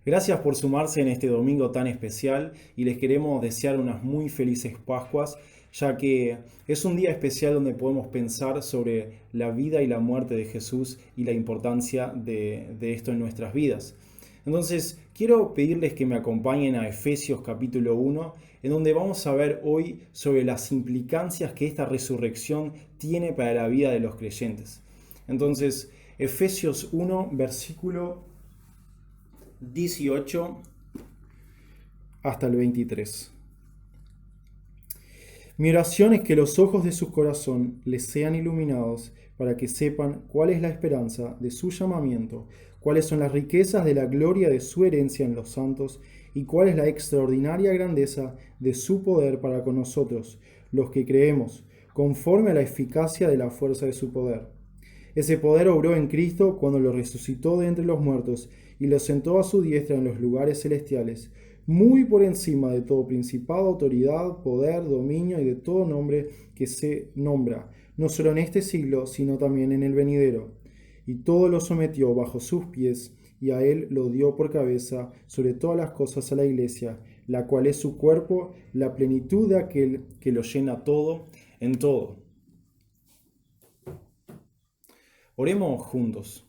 Gracias por sumarse en este domingo tan especial y les queremos desear unas muy felices Pascuas, ya que es un día especial donde podemos pensar sobre la vida y la muerte de Jesús y la importancia de esto en nuestras vidas. Entonces, quiero pedirles que me acompañen a Efesios capítulo 1, en donde vamos a ver hoy sobre las implicancias que esta resurrección tiene para la vida de los creyentes. Entonces, Efesios 1, versículo 18 hasta el 23. Mi oración es que los ojos de su corazón les sean iluminados para que sepan cuál es la esperanza de su llamamiento, cuáles son las riquezas de la gloria de su herencia en los santos y cuál es la extraordinaria grandeza de su poder para con nosotros, los que creemos, conforme a la eficacia de la fuerza de su poder. Ese poder obró en Cristo cuando lo resucitó de entre los muertos y lo sentó a su diestra en los lugares celestiales, muy por encima de todo principado, autoridad, poder, dominio y de todo nombre que se nombra, no solo en este siglo, sino también en el venidero. Y todo lo sometió bajo sus pies, y a él lo dio por cabeza sobre todas las cosas a la iglesia, la cual es su cuerpo, la plenitud de aquel que lo llena todo en todo. Oremos juntos.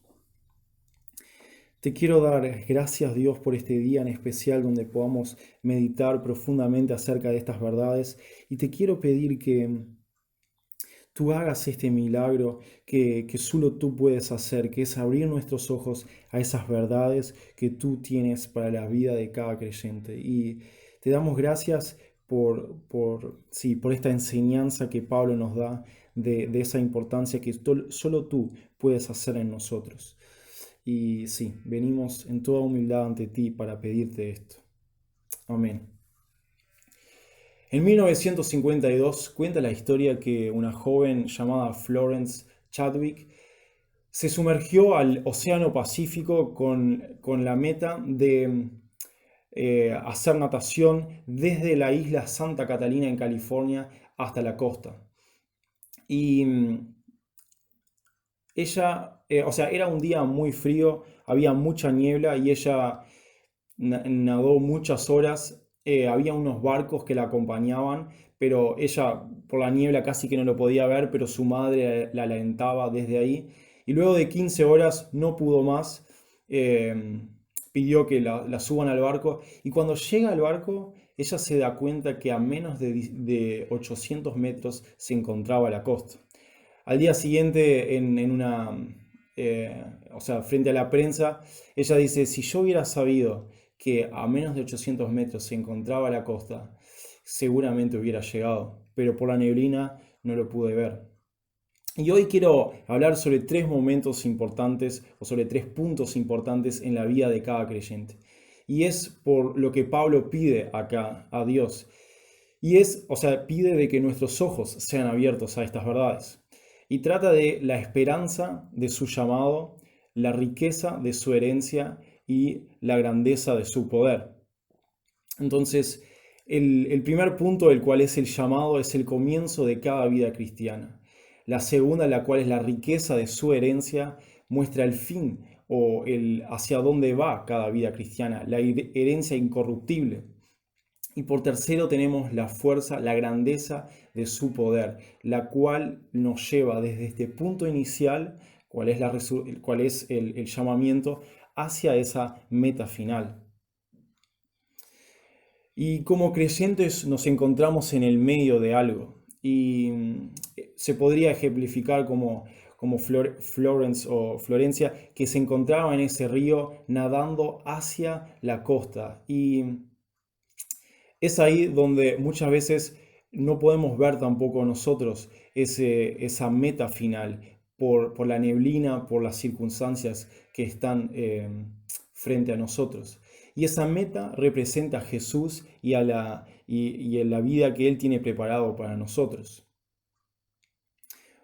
Te quiero dar gracias, Dios, por este día en especial donde podamos meditar profundamente acerca de estas verdades, y te quiero pedir que tú hagas este milagro que solo tú puedes hacer, que es abrir nuestros ojos a esas verdades que tú tienes para la vida de cada creyente. Y te damos gracias por esta enseñanza que Pablo nos da de esa importancia que solo tú puedes hacer en nosotros. Y sí, venimos en toda humildad ante ti para pedirte esto. Amén. En 1952 cuenta la historia que una joven llamada Florence Chadwick se sumergió al Océano Pacífico con la meta de hacer natación desde la isla Santa Catalina en California hasta la costa. Y ella, o sea, era un día muy frío, había mucha niebla y ella nadó muchas horas. Había unos barcos que la acompañaban, pero ella por la niebla casi que no lo podía ver, pero su madre la alentaba desde ahí. Y luego de 15 horas no pudo más, pidió que la suban al barco, y cuando llega al barco, ella se da cuenta que a menos de 800 metros se encontraba la costa. Al día siguiente, o sea, frente a la prensa, ella dice: si yo hubiera sabido que a menos de 800 metros se encontraba la costa, seguramente hubiera llegado, pero por la neblina no lo pude ver. Y hoy quiero hablar sobre tres momentos importantes o sobre tres puntos importantes en la vida de cada creyente. Y es por lo que Pablo pide acá a Dios. Y es, o sea, pide de que nuestros ojos sean abiertos a estas verdades. Y trata de la esperanza de su llamado, la riqueza de su herencia y la grandeza de su poder. Entonces, el primer punto, el cual es el llamado, es el comienzo de cada vida cristiana. La segunda, la cual es la riqueza de su herencia, muestra el fin o el hacia dónde va cada vida cristiana, la herencia incorruptible. Y por tercero tenemos la fuerza, la grandeza de su poder, la cual nos lleva desde este punto inicial, cuál es el llamamiento, hacia esa meta final. Y como creyentes nos encontramos en el medio de algo. Y se podría ejemplificar como Florence o Florencia, que se encontraba en ese río nadando hacia la costa. Y es ahí donde muchas veces no podemos ver tampoco nosotros esa meta final por la neblina, por las circunstancias que están frente a nosotros. Y esa meta representa a Jesús y a la vida que Él tiene preparado para nosotros.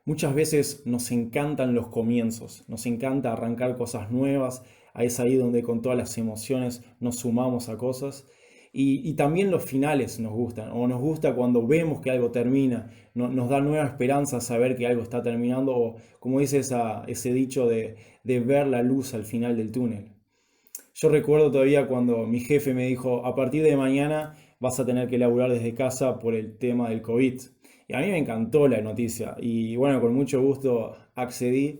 Muchas veces nos encantan los comienzos, nos encanta arrancar cosas nuevas, es ahí donde con todas las emociones nos sumamos a cosas. Y también los finales nos gustan, o nos gusta cuando vemos que algo termina, nos da nueva esperanza saber que algo está terminando, o como dice ese dicho de ver la luz al final del túnel. Yo recuerdo todavía cuando mi jefe me dijo, a partir de mañana vas a tener que laburar desde casa por el tema del COVID. Y a mí me encantó la noticia y bueno, con mucho gusto accedí.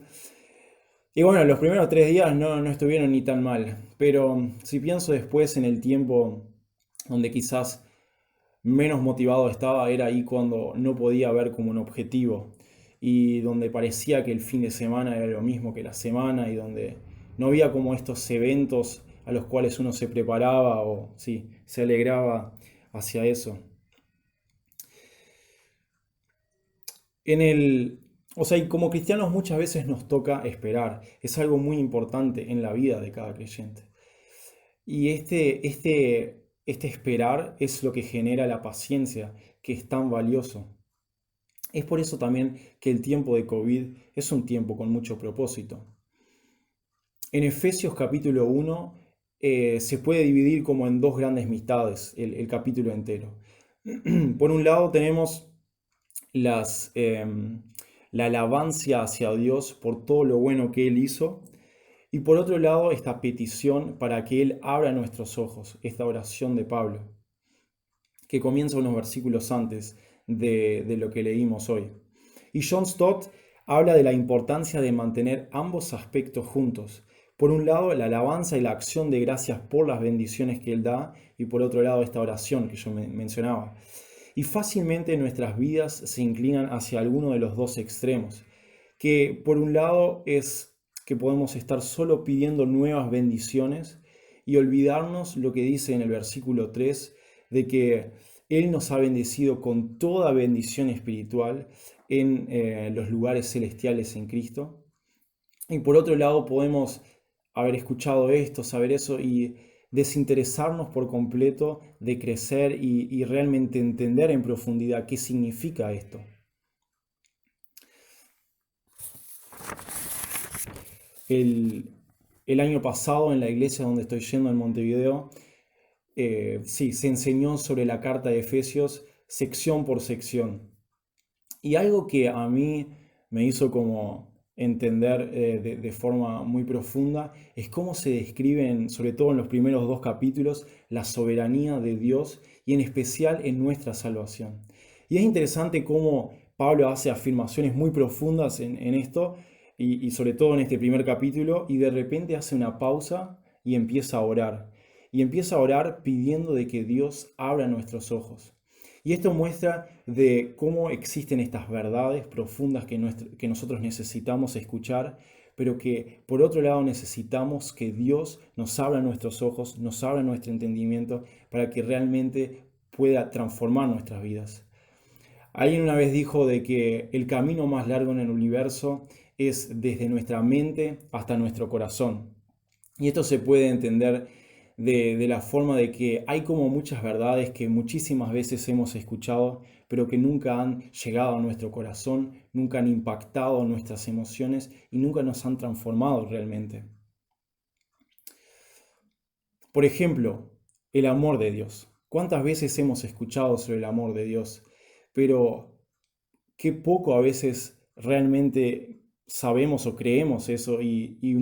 Y bueno, los primeros 3 días no estuvieron ni tan mal, pero si pienso después en el tiempo donde quizás menos motivado estaba, era ahí cuando no podía ver como un objetivo y donde parecía que el fin de semana era lo mismo que la semana y donde no había como estos eventos a los cuales uno se preparaba o sí, se alegraba hacia eso. En el, o sea, y como cristianos muchas veces nos toca esperar. Es algo muy importante en la vida de cada creyente. Y este esperar es lo que genera la paciencia, que es tan valioso. Es por eso también que el tiempo de COVID es un tiempo con mucho propósito. En Efesios capítulo 1 se puede dividir como en dos grandes mitades el capítulo entero. Por un lado tenemos las, la alabanza hacia Dios por todo lo bueno que Él hizo. Y por otro lado, esta petición para que Él abra nuestros ojos, esta oración de Pablo, que comienza unos versículos antes de lo que leímos hoy. Y John Stott habla de la importancia de mantener ambos aspectos juntos. Por un lado, la alabanza y la acción de gracias por las bendiciones que Él da, y por otro lado, esta oración que yo mencionaba. Y fácilmente nuestras vidas se inclinan hacia alguno de los dos extremos, que por un lado es que podemos estar solo pidiendo nuevas bendiciones y olvidarnos lo que dice en el versículo 3 de que Él nos ha bendecido con toda bendición espiritual en los lugares celestiales en Cristo. Y por otro lado podemos haber escuchado esto, saber eso y desinteresarnos por completo de crecer y realmente entender en profundidad qué significa esto. El, el año pasado en la iglesia donde estoy yendo en Montevideo, sí, se enseñó sobre la carta de Efesios sección por sección. Y algo que a mí me hizo como entender de forma muy profunda es cómo se describen, sobre todo en los primeros 2 capítulos, la soberanía de Dios y en especial en nuestra salvación. Y es interesante cómo Pablo hace afirmaciones muy profundas en esto y sobre todo en este primer capítulo y de repente hace una pausa y empieza a orar. Y empieza a orar pidiendo de que Dios abra nuestros ojos. Y esto muestra de cómo existen estas verdades profundas que nosotros necesitamos escuchar, pero que por otro lado necesitamos que Dios nos abra nuestros ojos, nos abra nuestro entendimiento para que realmente pueda transformar nuestras vidas. Alguien una vez dijo de que el camino más largo en el universo es desde nuestra mente hasta nuestro corazón. Y esto se puede entender de la forma de que hay como muchas verdades que muchísimas veces hemos escuchado, pero que nunca han llegado a nuestro corazón, nunca han impactado nuestras emociones y nunca nos han transformado realmente. Por ejemplo, el amor de Dios. ¿Cuántas veces hemos escuchado sobre el amor de Dios? Pero qué poco a veces realmente sabemos o creemos eso y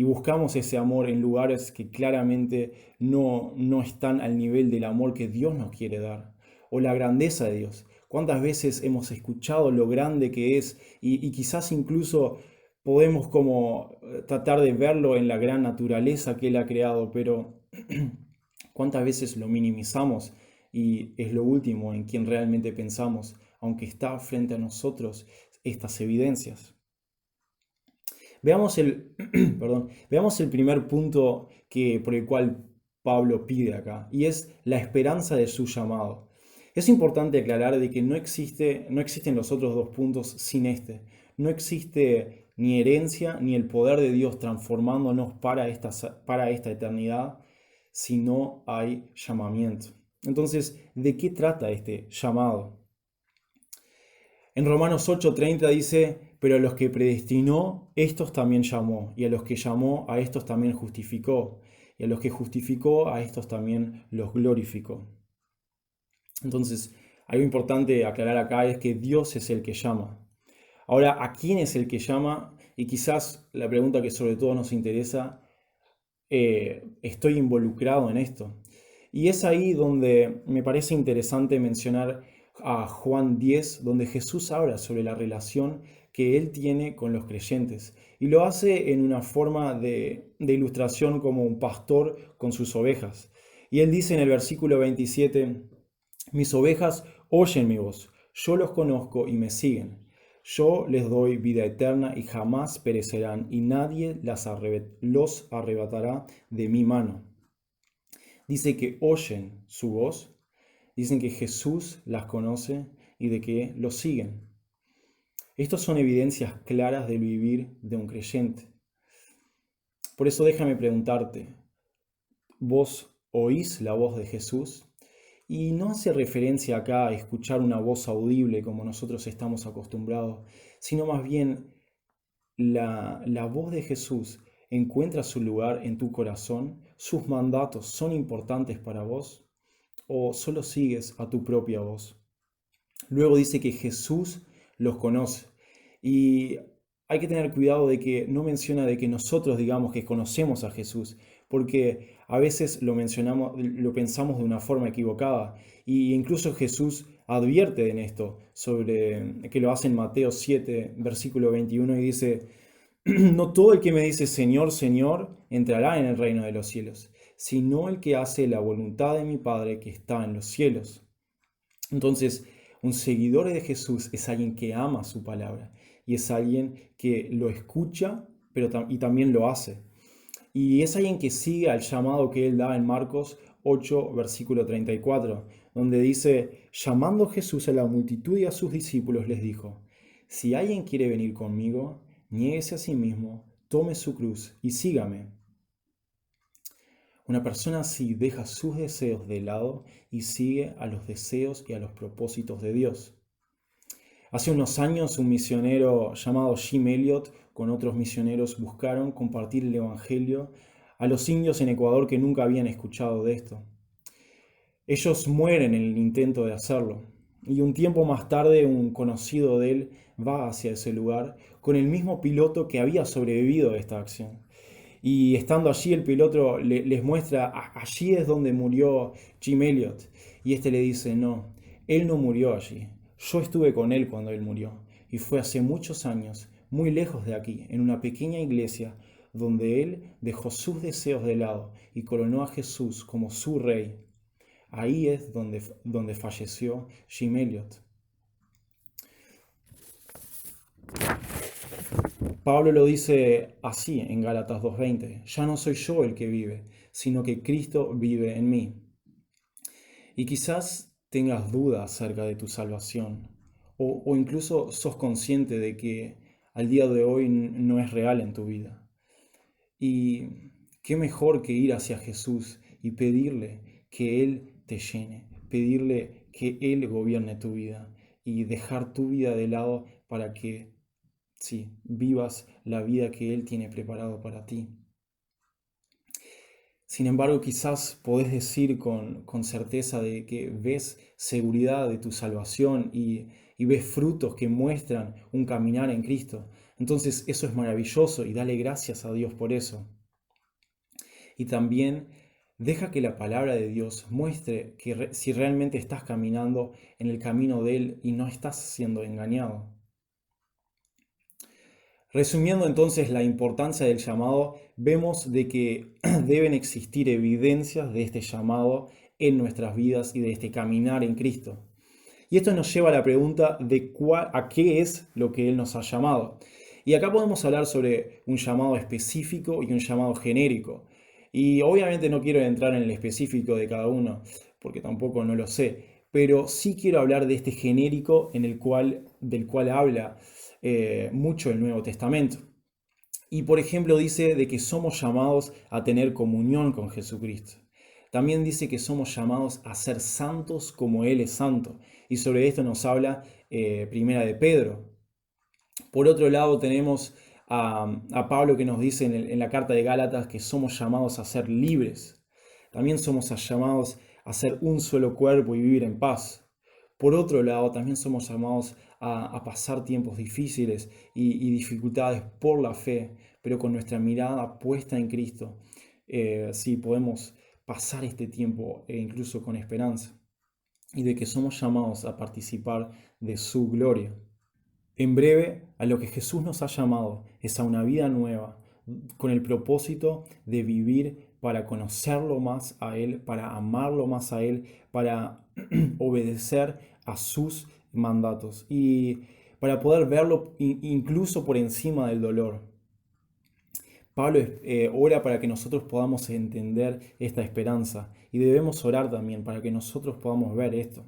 buscamos ese amor en lugares que claramente no están al nivel del amor que Dios nos quiere dar o la grandeza de Dios. ¿Cuántas veces hemos escuchado lo grande que es y quizás incluso podemos como tratar de verlo en la gran naturaleza que Él ha creado, pero cuántas veces lo minimizamos y es lo último en quien realmente pensamos, aunque está frente a nosotros estas evidencias? Veamos veamos el primer punto por el cual Pablo pide acá, y es la esperanza de su llamado. Es importante aclarar de que no existen los otros dos puntos sin este. No existe ni herencia ni el poder de Dios transformándonos para esta eternidad si no hay llamamiento. Entonces, ¿de qué trata este llamado? En Romanos 8:30 dice, pero a los que predestinó, estos también llamó, y a los que llamó, a estos también justificó, y a los que justificó, a estos también los glorificó. Entonces, algo importante aclarar acá es que Dios es el que llama. Ahora, ¿a quién es el que llama? Y quizás la pregunta que sobre todo nos interesa, estoy involucrado en esto. Y es ahí donde me parece interesante mencionar a Juan 10, donde Jesús habla sobre la relación que él tiene con los creyentes. Y lo hace en una forma de ilustración como un pastor con sus ovejas. Y él dice en el versículo 27, mis ovejas oyen mi voz, yo los conozco y me siguen. Yo les doy vida eterna y jamás perecerán, y nadie los arrebatará de mi mano. Dice que oyen su voz, dicen que Jesús las conoce y de que los siguen. Estos son evidencias claras del vivir de un creyente. Por eso déjame preguntarte, ¿vos oís la voz de Jesús? Y no hace referencia acá a escuchar una voz audible como nosotros estamos acostumbrados, sino más bien la voz de Jesús encuentra su lugar en tu corazón. ¿Sus mandatos son importantes para vos? ¿O solo sigues a tu propia voz? Luego dice que Jesús los conoce. Y hay que tener cuidado de que no menciona de que nosotros digamos que conocemos a Jesús, porque a veces lo mencionamos, lo pensamos de una forma equivocada. Y incluso Jesús advierte en esto, sobre que lo hace en Mateo 7, versículo 21, y dice, no todo el que me dice Señor, Señor, entrará en el reino de los cielos, sino el que hace la voluntad de mi Padre que está en los cielos. Entonces, un seguidor de Jesús es alguien que ama su palabra y es alguien que lo escucha y también lo hace. Y es alguien que sigue al llamado que él da en Marcos 8, versículo 34, donde dice, llamando Jesús a la multitud y a sus discípulos, les dijo, si alguien quiere venir conmigo, niéguese a sí mismo, tome su cruz y sígame. Una persona así deja sus deseos de lado y sigue a los deseos y a los propósitos de Dios. Hace unos años un misionero llamado Jim Elliot con otros misioneros buscaron compartir el Evangelio a los indios en Ecuador que nunca habían escuchado de esto. Ellos mueren en el intento de hacerlo y un tiempo más tarde un conocido de él va hacia ese lugar con el mismo piloto que había sobrevivido a esta acción. Y estando allí el piloto les muestra, allí es donde murió Jim Elliot. Y este le dice, no, él no murió allí. Yo estuve con él cuando él murió. Y fue hace muchos años, muy lejos de aquí, en una pequeña iglesia, donde él dejó sus deseos de lado y coronó a Jesús como su rey. Ahí es donde falleció Jim Elliot. Pablo lo dice así en Gálatas 2:20, ya no soy yo el que vive, sino que Cristo vive en mí. Y quizás tengas dudas acerca de tu salvación, o incluso sos consciente de que al día de hoy no es real en tu vida. Y qué mejor que ir hacia Jesús y pedirle que Él te llene, pedirle que Él gobierne tu vida y dejar tu vida de lado para que sí, vivas la vida que Él tiene preparado para ti. Sin embargo, quizás podés decir con certeza de que ves seguridad de tu salvación y ves frutos que muestran un caminar en Cristo. Entonces eso es maravilloso y dale gracias a Dios por eso. Y también deja que la palabra de Dios muestre que si realmente estás caminando en el camino de Él y no estás siendo engañado. Resumiendo entonces la importancia del llamado, vemos de que deben existir evidencias de este llamado en nuestras vidas y de este caminar en Cristo. Y esto nos lleva a la pregunta de a qué es lo que Él nos ha llamado. Y acá podemos hablar sobre un llamado específico y un llamado genérico. Y obviamente no quiero entrar en el específico de cada uno, porque tampoco no lo sé, pero sí quiero hablar de este genérico del cual habla mucho el Nuevo Testamento. Y por ejemplo dice de que somos llamados a tener comunión con Jesucristo. También dice que somos llamados a ser santos como Él es santo. Y sobre esto nos habla Primera de Pedro. Por otro lado tenemos a Pablo que nos dice en la carta de Gálatas que somos llamados a ser libres. También somos llamados a ser un solo cuerpo y vivir en paz. Por otro lado, también somos llamados a pasar tiempos difíciles y dificultades por la fe, pero con nuestra mirada puesta en Cristo, sí, podemos pasar este tiempo incluso con esperanza y de que somos llamados a participar de su gloria. En breve, a lo que Jesús nos ha llamado es a una vida nueva, con el propósito de vivir para conocerlo más a Él, para amarlo más a Él, para obedecer a sus mandatos y para poder verlo incluso por encima del dolor. Pablo ora para que nosotros podamos entender esta esperanza y debemos orar también para que nosotros podamos ver esto.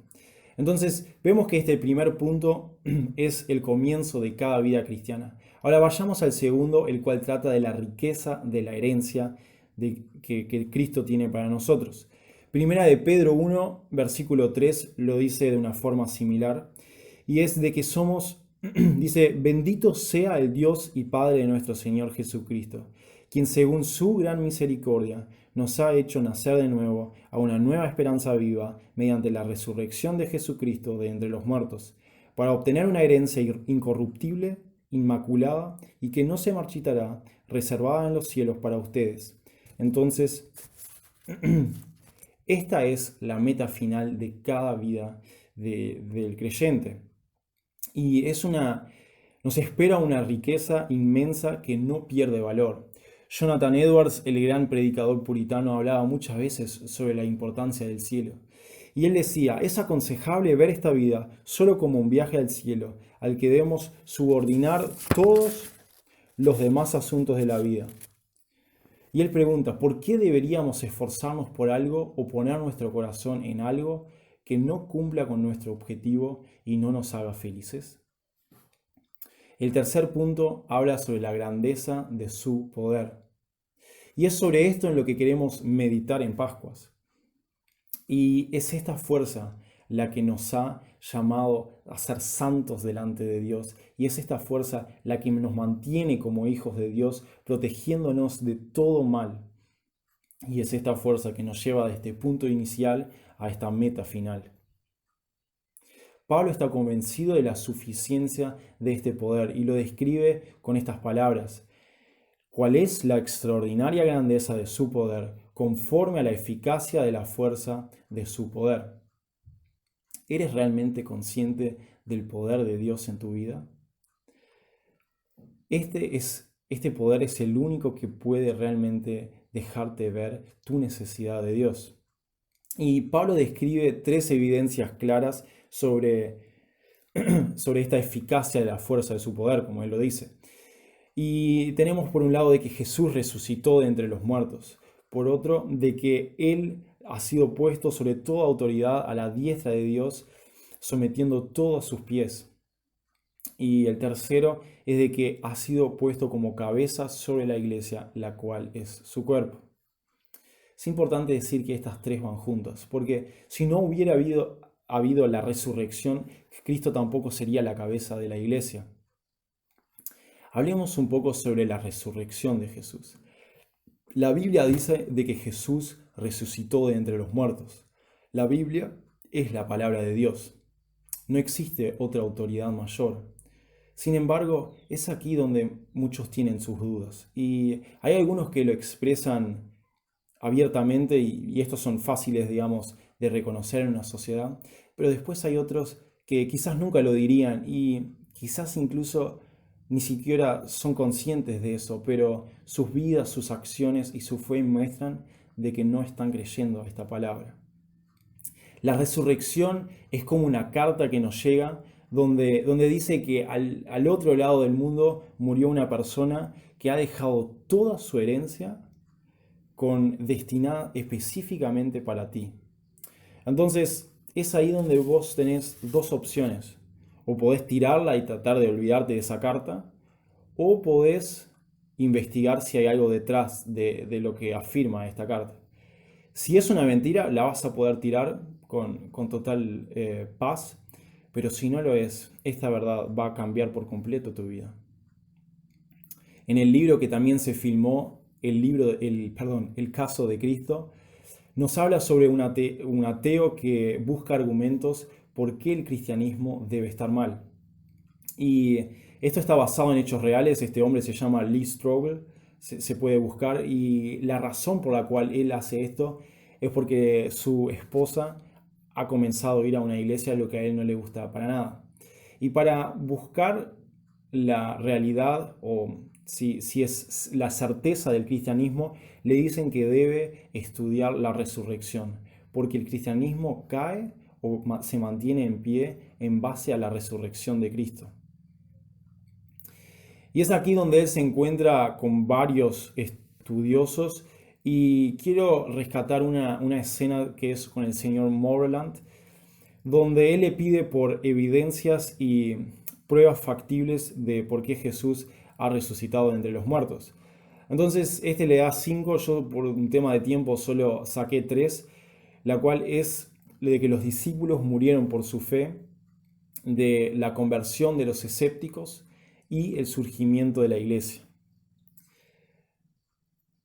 Entonces, vemos que este primer punto es el comienzo de cada vida cristiana. Ahora vayamos al segundo, el cual trata de la riqueza de la herencia que Cristo tiene para nosotros. Primera de Pedro 1, versículo 3 lo dice de una forma similar, y es de que somos, dice, bendito sea el Dios y Padre de nuestro Señor Jesucristo, quien según su gran misericordia nos ha hecho nacer de nuevo a una nueva esperanza viva mediante la resurrección de Jesucristo de entre los muertos, para obtener una herencia incorruptible, inmaculada y que no se marchitará, reservada en los cielos para ustedes. Entonces, esta es la meta final de cada vida del creyente. Y nos espera una riqueza inmensa que no pierde valor. Jonathan Edwards, el gran predicador puritano, hablaba muchas veces sobre la importancia del cielo. Y él decía, es aconsejable ver esta vida solo como un viaje al cielo, al que debemos subordinar todos los demás asuntos de la vida. Y él pregunta, ¿por qué deberíamos esforzarnos por algo o poner nuestro corazón en algo que no cumpla con nuestro objetivo y no nos haga felices? El tercer punto habla sobre la grandeza de su poder. Y es sobre esto en lo que queremos meditar en Pascuas. Y es esta fuerza la que nos ha llamado a ser santos delante de Dios. Y es esta fuerza la que nos mantiene como hijos de Dios, protegiéndonos de todo mal. Y es esta fuerza que nos lleva de este punto inicial a esta meta final. Pablo está convencido de la suficiencia de este poder y lo describe con estas palabras. ¿Cuál es la extraordinaria grandeza de su poder, conforme a la eficacia de la fuerza de su poder? ¿Eres realmente consciente del poder de Dios en tu vida? Este poder es el único que puede realmente dejarte ver tu necesidad de Dios. Y Pablo describe tres evidencias claras sobre esta eficacia de la fuerza de su poder, como él lo dice. Y tenemos por un lado de que Jesús resucitó de entre los muertos, por otro de que Él ha sido puesto sobre toda autoridad a la diestra de Dios, sometiendo todo a sus pies. Y el tercero es de que ha sido puesto como cabeza sobre la iglesia, la cual es su cuerpo. Es importante decir que estas tres van juntas, porque si no hubiera habido la resurrección, Cristo tampoco sería la cabeza de la iglesia. Hablemos un poco sobre la resurrección de Jesús. La Biblia dice de que Jesús resucitó de entre los muertos. La Biblia es la palabra de Dios. No existe otra autoridad mayor. Sin embargo, es aquí donde muchos tienen sus dudas. Y hay algunos que lo expresan abiertamente y estos son fáciles, digamos, de reconocer en una sociedad. Pero después hay otros que quizás nunca lo dirían y quizás incluso ni siquiera son conscientes de eso, pero sus vidas, sus acciones y su fe muestran de que no están creyendo a esta palabra. La resurrección es como una carta que nos llega donde dice que al otro lado del mundo murió una persona que ha dejado toda su herencia destinada específicamente para ti. Entonces, es ahí donde vos tenés dos opciones. O podés tirarla y tratar de olvidarte de esa carta, o podés investigar si hay algo detrás de lo que afirma esta carta. Si es una mentira, la vas a poder tirar con total paz, pero si no lo es, esta verdad va a cambiar por completo tu vida. En el libro que también se filmó, el caso de Cristo, nos habla sobre un ateo que busca argumentos por qué el cristianismo debe estar mal. Y esto está basado en hechos reales. Este hombre se llama Lee Strobel, se puede buscar, y la razón por la cual él hace esto es porque su esposa ha comenzado a ir a una iglesia, lo que a él no le gusta para nada. Y para buscar la realidad o si es la certeza del cristianismo, le dicen que debe estudiar la resurrección, porque el cristianismo cae o se mantiene en pie en base a la resurrección de Cristo. Y es aquí donde él se encuentra con varios estudiosos, y quiero rescatar una escena que es con el señor Moreland, donde él le pide por evidencias y pruebas factibles de por qué Jesús ha resucitado de entre los muertos. Entonces, este le da 5, yo por un tema de tiempo solo saqué 3, la cual es de que los discípulos murieron por su fe, de la conversión de los escépticos y el surgimiento de la iglesia.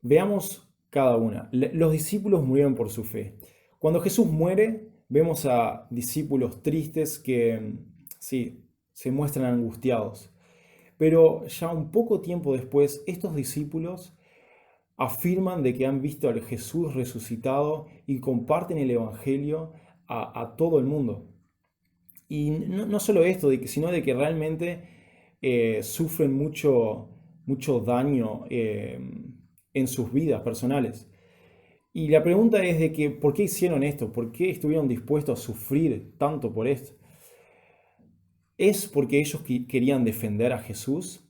Veamos cada una. Los discípulos murieron por su fe. Cuando Jesús muere, vemos a discípulos tristes que, sí, se muestran angustiados. Pero ya un poco tiempo después, estos discípulos afirman de que han visto al Jesús resucitado y comparten el Evangelio a todo el mundo. Y no solo esto, sino de que realmente sufren mucho daño en sus vidas personales. Y la pregunta es de que, ¿por qué hicieron esto? ¿Por qué estuvieron dispuestos a sufrir tanto por esto? ¿Es porque ellos querían defender a Jesús?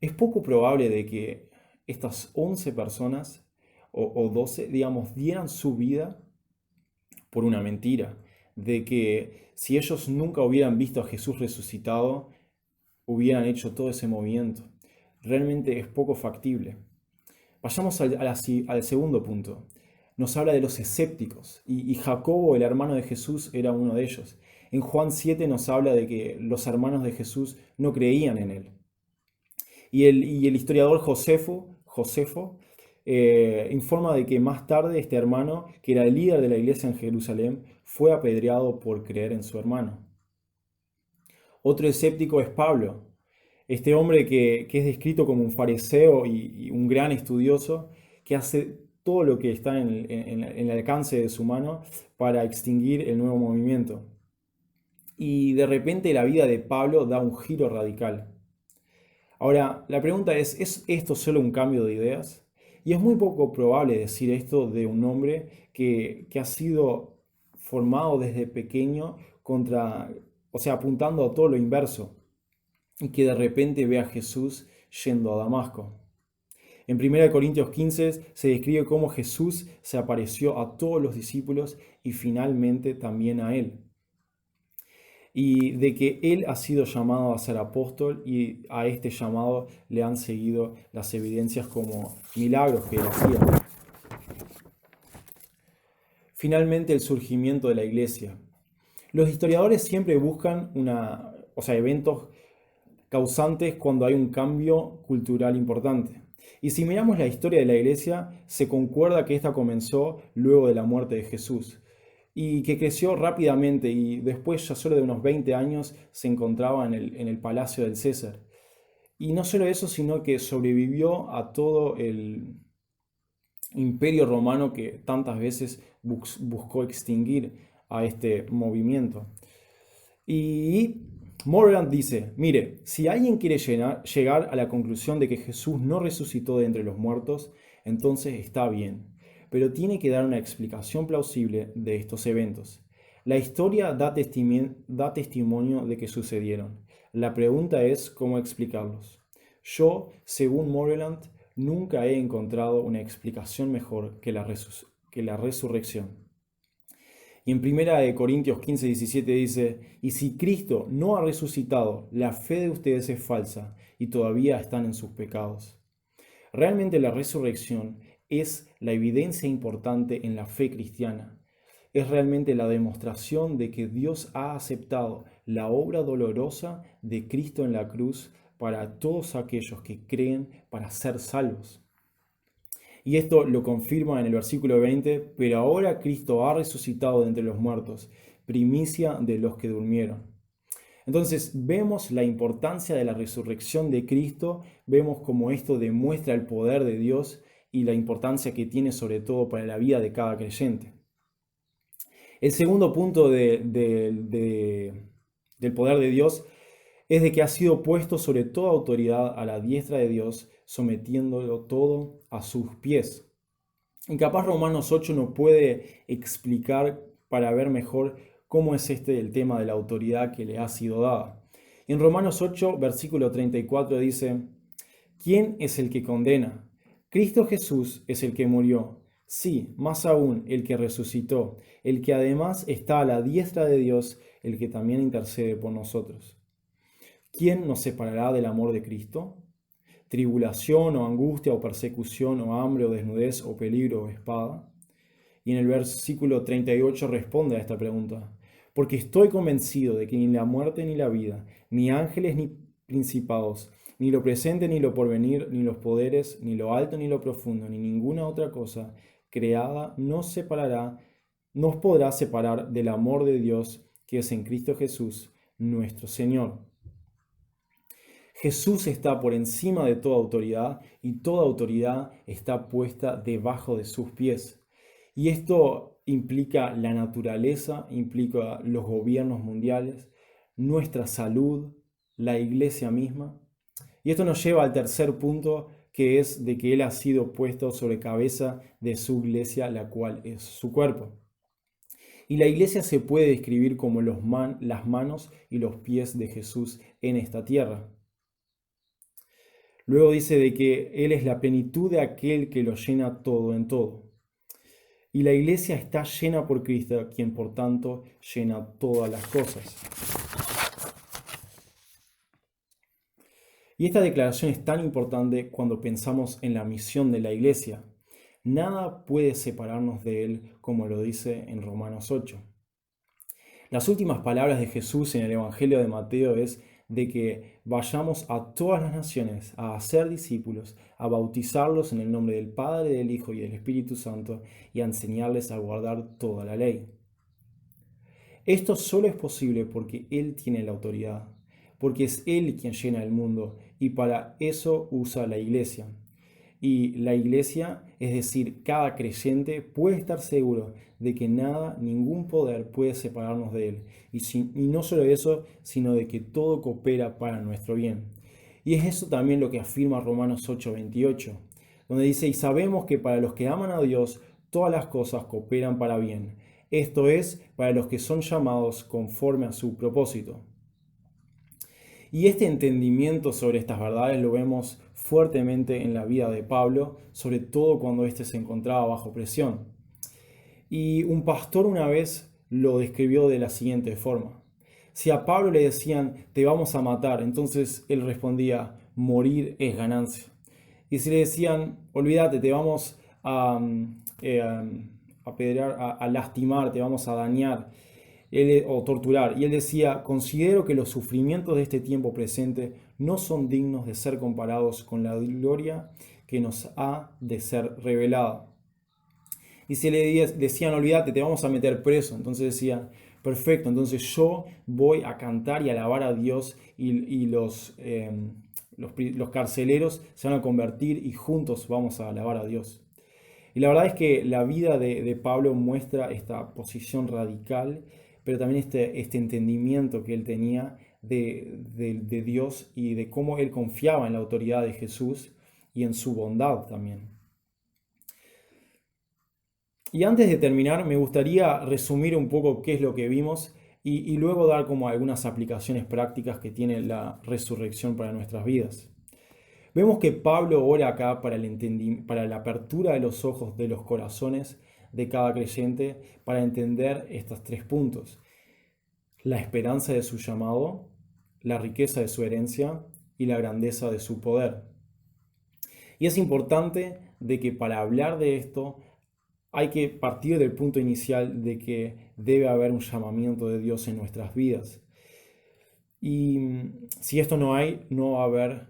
Es poco probable de que estas 11 personas o 12, digamos, dieran su vida por una mentira, de que si ellos nunca hubieran visto a Jesús resucitado, hubieran hecho todo ese movimiento. Realmente es poco factible. Vayamos al segundo punto. Nos habla de los escépticos, y Jacobo, el hermano de Jesús, era uno de ellos. En Juan 7 nos habla de que los hermanos de Jesús no creían en él. Y el historiador Josefo informa de que más tarde este hermano, que era el líder de la iglesia en Jerusalén, fue apedreado por creer en su hermano. Otro escéptico es Pablo, este hombre que es descrito como un fariseo y un gran estudioso, que hace todo lo que está en el alcance de su mano para extinguir el nuevo movimiento. Y de repente la vida de Pablo da un giro radical. Ahora, la pregunta ¿es esto solo un cambio de ideas? Y es muy poco probable decir esto de un hombre que ha sido formado desde pequeño apuntando a todo lo inverso, y que de repente ve a Jesús yendo a Damasco. En 1 Corintios 15 se describe cómo Jesús se apareció a todos los discípulos y finalmente también a él. Y de que él ha sido llamado a ser apóstol, y a este llamado le han seguido las evidencias como milagros que él hacía. Finalmente, el surgimiento de la iglesia. Los historiadores siempre buscan eventos causantes cuando hay un cambio cultural importante. Y si miramos la historia de la iglesia, se concuerda que esta comenzó luego de la muerte de Jesús, y que creció rápidamente, y después ya solo de unos 20 años se encontraba en el palacio del César. Y no solo eso, sino que sobrevivió a todo el imperio romano que tantas veces buscó extinguir a este movimiento. Y Moreland dice, mire, si alguien quiere llegar a la conclusión de que Jesús no resucitó de entre los muertos, entonces está bien, pero tiene que dar una explicación plausible de estos eventos. La historia da testimonio de que sucedieron. La pregunta es cómo explicarlos. Yo, según Moreland, nunca he encontrado una explicación mejor que la resurrección. Y en 1 Corintios 15, 17 dice, y si Cristo no ha resucitado, la fe de ustedes es falsa y todavía están en sus pecados. Realmente la resurrección es la evidencia importante en la fe cristiana. Es realmente la demostración de que Dios ha aceptado la obra dolorosa de Cristo en la cruz para todos aquellos que creen para ser salvos. Y esto lo confirma en el versículo 20, pero ahora Cristo ha resucitado de entre los muertos, primicia de los que durmieron. Entonces vemos la importancia de la resurrección de Cristo, vemos cómo esto demuestra el poder de Dios y la importancia que tiene sobre todo para la vida de cada creyente. El segundo punto del poder de Dios es de que ha sido puesto sobre toda autoridad a la diestra de Dios, sometiéndolo todo a sus pies. Y capaz Romanos 8 nos puede explicar para ver mejor cómo es el tema de la autoridad que le ha sido dada. En Romanos 8, versículo 34 dice, ¿quién es el que condena? Cristo Jesús es el que murió, sí, más aún el que resucitó, el que además está a la diestra de Dios, el que también intercede por nosotros. ¿Quién nos separará del amor de Cristo? ¿Tribulación o angustia o persecución o hambre o desnudez o peligro o espada? Y en el versículo 38 responde a esta pregunta. Porque estoy convencido de que ni la muerte ni la vida, ni ángeles ni principados, ni lo presente ni lo porvenir, ni los poderes, ni lo alto ni lo profundo, ni ninguna otra cosa creada nos podrá separar del amor de Dios que es en Cristo Jesús, nuestro Señor. Jesús está por encima de toda autoridad y toda autoridad está puesta debajo de sus pies. Y esto implica la naturaleza, implica los gobiernos mundiales, nuestra salud, la iglesia misma. Y esto nos lleva al tercer punto, que es de que Él ha sido puesto sobre cabeza de su iglesia, la cual es su cuerpo. Y la iglesia se puede describir como las manos y los pies de Jesús en esta tierra. Luego dice de que Él es la plenitud de aquel que lo llena todo en todo. Y la iglesia está llena por Cristo, quien por tanto llena todas las cosas. Y esta declaración es tan importante cuando pensamos en la misión de la iglesia. Nada puede separarnos de Él, como lo dice en Romanos 8. Las últimas palabras de Jesús en el Evangelio de Mateo es de que vayamos a todas las naciones a hacer discípulos, a bautizarlos en el nombre del Padre, del Hijo y del Espíritu Santo y a enseñarles a guardar toda la ley. Esto solo es posible porque Él tiene la autoridad, porque es Él quien llena el mundo y para eso usa la iglesia. Y la iglesia, es decir, cada creyente puede estar seguro de que nada, ningún poder puede separarnos de Él. Y no solo eso, sino de que todo coopera para nuestro bien. Y es eso también lo que afirma Romanos 8:28, donde dice, y sabemos que para los que aman a Dios, todas las cosas cooperan para bien. Esto es, para los que son llamados conforme a su propósito. Y este entendimiento sobre estas verdades lo vemos fuertemente en la vida de Pablo, sobre todo cuando éste se encontraba bajo presión. Y un pastor una vez lo describió de la siguiente forma. Si a Pablo le decían, te vamos a matar, entonces él respondía, morir es ganancia. Y si le decían, olvídate, te vamos a apedrear, a lastimar, te vamos a dañar, o torturar. Y él decía, considero que los sufrimientos de este tiempo presente no son dignos de ser comparados con la gloria que nos ha de ser revelada. Y si le decían, olvídate, te vamos a meter preso, entonces decía, perfecto, entonces yo voy a cantar y alabar a Dios y los carceleros se van a convertir y juntos vamos a alabar a Dios. Y la verdad es que la vida de Pablo muestra esta posición radical, pero también este entendimiento que él tenía de Dios y de cómo él confiaba en la autoridad de Jesús y en su bondad también. Y antes de terminar, me gustaría resumir un poco qué es lo que vimos y luego dar como algunas aplicaciones prácticas que tiene la resurrección para nuestras vidas. Vemos que Pablo ora acá para la apertura de los ojos de los corazones de cada creyente para entender estos tres puntos. La esperanza de su llamado, la riqueza de su herencia y la grandeza de su poder. Y es importante de que para hablar de esto hay que partir del punto inicial de que debe haber un llamamiento de Dios en nuestras vidas. Y si esto no hay, no va a haber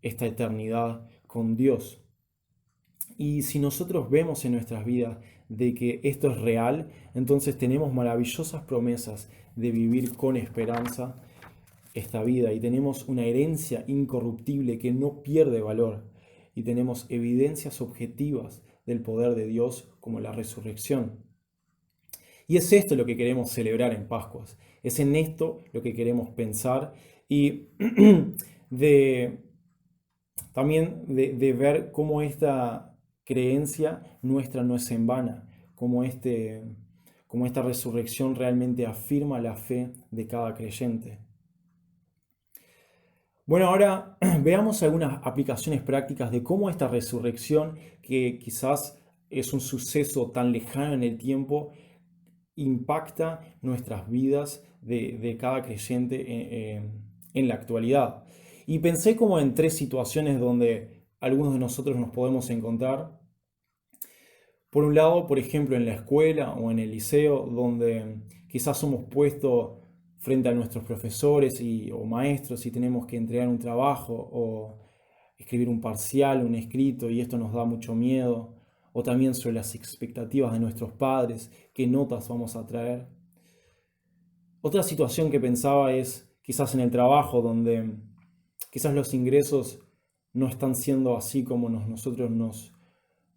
esta eternidad con Dios. Y si nosotros vemos en nuestras vidas de que esto es real, entonces tenemos maravillosas promesas de vivir con esperanza esta vida y tenemos una herencia incorruptible que no pierde valor y tenemos evidencias objetivas del poder de Dios como la resurrección. Y es esto lo que queremos celebrar en Pascuas, es en esto lo que queremos pensar y de, también de ver cómo esta creencia nuestra no es en vana, cómo esta resurrección realmente afirma la fe de cada creyente. Bueno, ahora veamos algunas aplicaciones prácticas de cómo esta resurrección, que quizás es un suceso tan lejano en el tiempo, impacta nuestras vidas de cada creyente en la actualidad. Y pensé como en tres situaciones donde algunos de nosotros nos podemos encontrar. Por un lado, por ejemplo, en la escuela o en el liceo, donde quizás somos puestos frente a nuestros profesores o maestros y tenemos que entregar un trabajo o escribir un parcial, un escrito, y esto nos da mucho miedo. O también sobre las expectativas de nuestros padres, qué notas vamos a traer. Otra situación que pensaba es quizás en el trabajo, donde quizás los ingresos no están siendo así como nosotros nos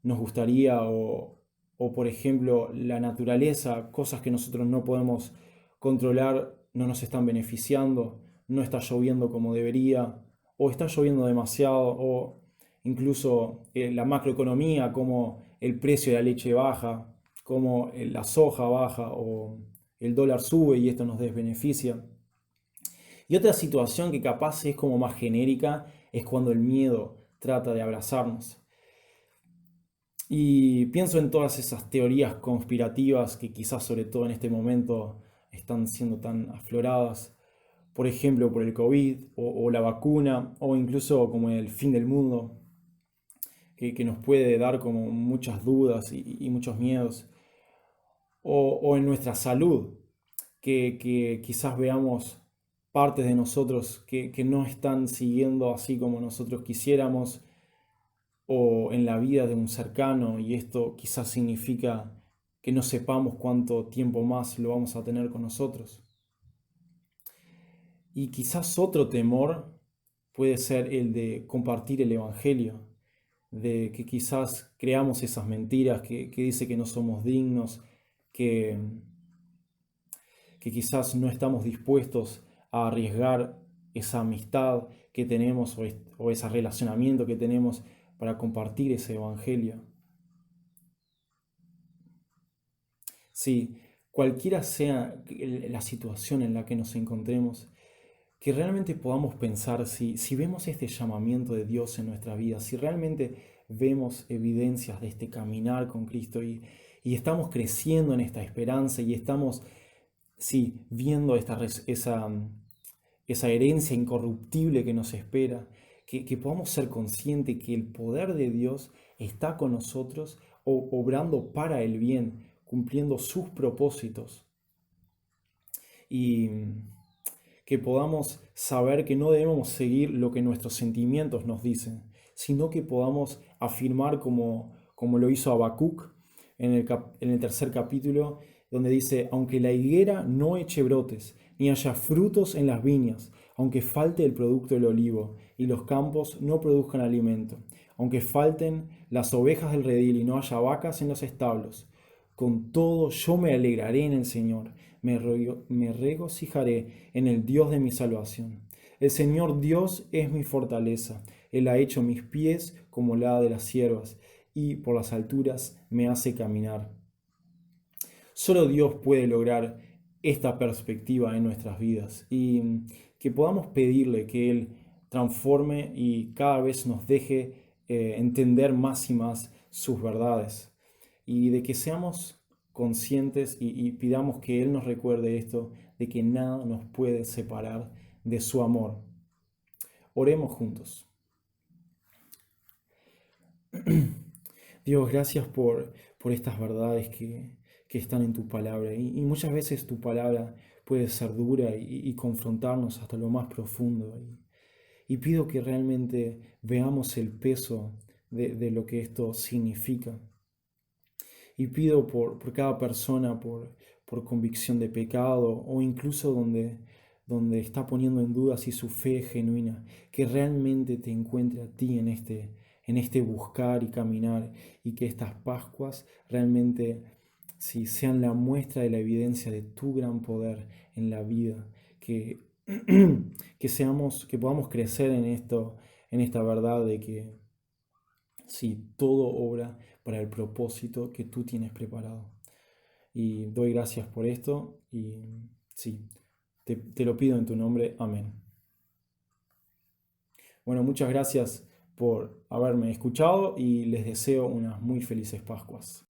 gustaría, o por ejemplo la naturaleza, cosas que nosotros no podemos controlar, no nos están beneficiando, no está lloviendo como debería, o está lloviendo demasiado, o incluso la macroeconomía, como el precio de la leche baja, como la soja baja, o el dólar sube y esto nos desbeneficia. Y otra situación que capaz es como más genérica es cuando el miedo trata de abrazarnos. Y pienso en todas esas teorías conspirativas que quizás sobre todo en este momento están siendo tan afloradas, por ejemplo por el COVID o la vacuna o incluso como el fin del mundo, que nos puede dar como muchas dudas y muchos miedos, o en nuestra salud, que quizás veamos partes de nosotros que no están siguiendo así como nosotros quisiéramos o en la vida de un cercano y esto quizás significa que no sepamos cuánto tiempo más lo vamos a tener con nosotros. Y quizás otro temor puede ser el de compartir el Evangelio, de que quizás creamos esas mentiras que dice que no somos dignos, que, que quizás no estamos dispuestos a arriesgar esa amistad que tenemos o ese relacionamiento que tenemos para compartir ese Evangelio. Sí, cualquiera sea la situación en la que nos encontremos, que realmente podamos pensar si vemos este llamamiento de Dios en nuestra vida, si realmente vemos evidencias de este caminar con Cristo y estamos creciendo en esta esperanza y estamos, sí, viendo esa herencia incorruptible que nos espera, que podamos ser conscientes que el poder de Dios está con nosotros, obrando para el bien, cumpliendo sus propósitos. Y que podamos saber que no debemos seguir lo que nuestros sentimientos nos dicen, sino que podamos afirmar como lo hizo Habacuc en el tercer capítulo, donde dice, aunque la higuera no eche brotes, ni haya frutos en las viñas, aunque falte el producto del olivo, y los campos no produzcan alimento, aunque falten las ovejas del redil y no haya vacas en los establos, con todo yo me alegraré en el Señor, me regocijaré en el Dios de mi salvación. El Señor Dios es mi fortaleza, Él ha hecho mis pies como la de las ciervas, y por las alturas me hace caminar. Solo Dios puede lograr esta perspectiva en nuestras vidas y que podamos pedirle que Él transforme y cada vez nos deje entender más y más sus verdades y de que seamos conscientes y pidamos que Él nos recuerde esto, de que nada nos puede separar de su amor. Oremos juntos. Dios, gracias por estas verdades que están en tu palabra. Y muchas veces tu palabra puede ser dura y confrontarnos hasta lo más profundo. Y pido que realmente veamos el peso de lo que esto significa. Y pido por cada persona, por convicción de pecado o incluso donde está poniendo en duda si su fe es genuina, que realmente te encuentre a ti en este buscar y caminar, y que estas Pascuas realmente sí, sean la muestra de la evidencia de tu gran poder en la vida, que, que podamos crecer en esto, en esta verdad de que sí, todo obra para el propósito que tú tienes preparado. Y doy gracias por esto y sí, te lo pido en tu nombre. Amén. Bueno, muchas gracias por haberme escuchado y les deseo unas muy felices Pascuas.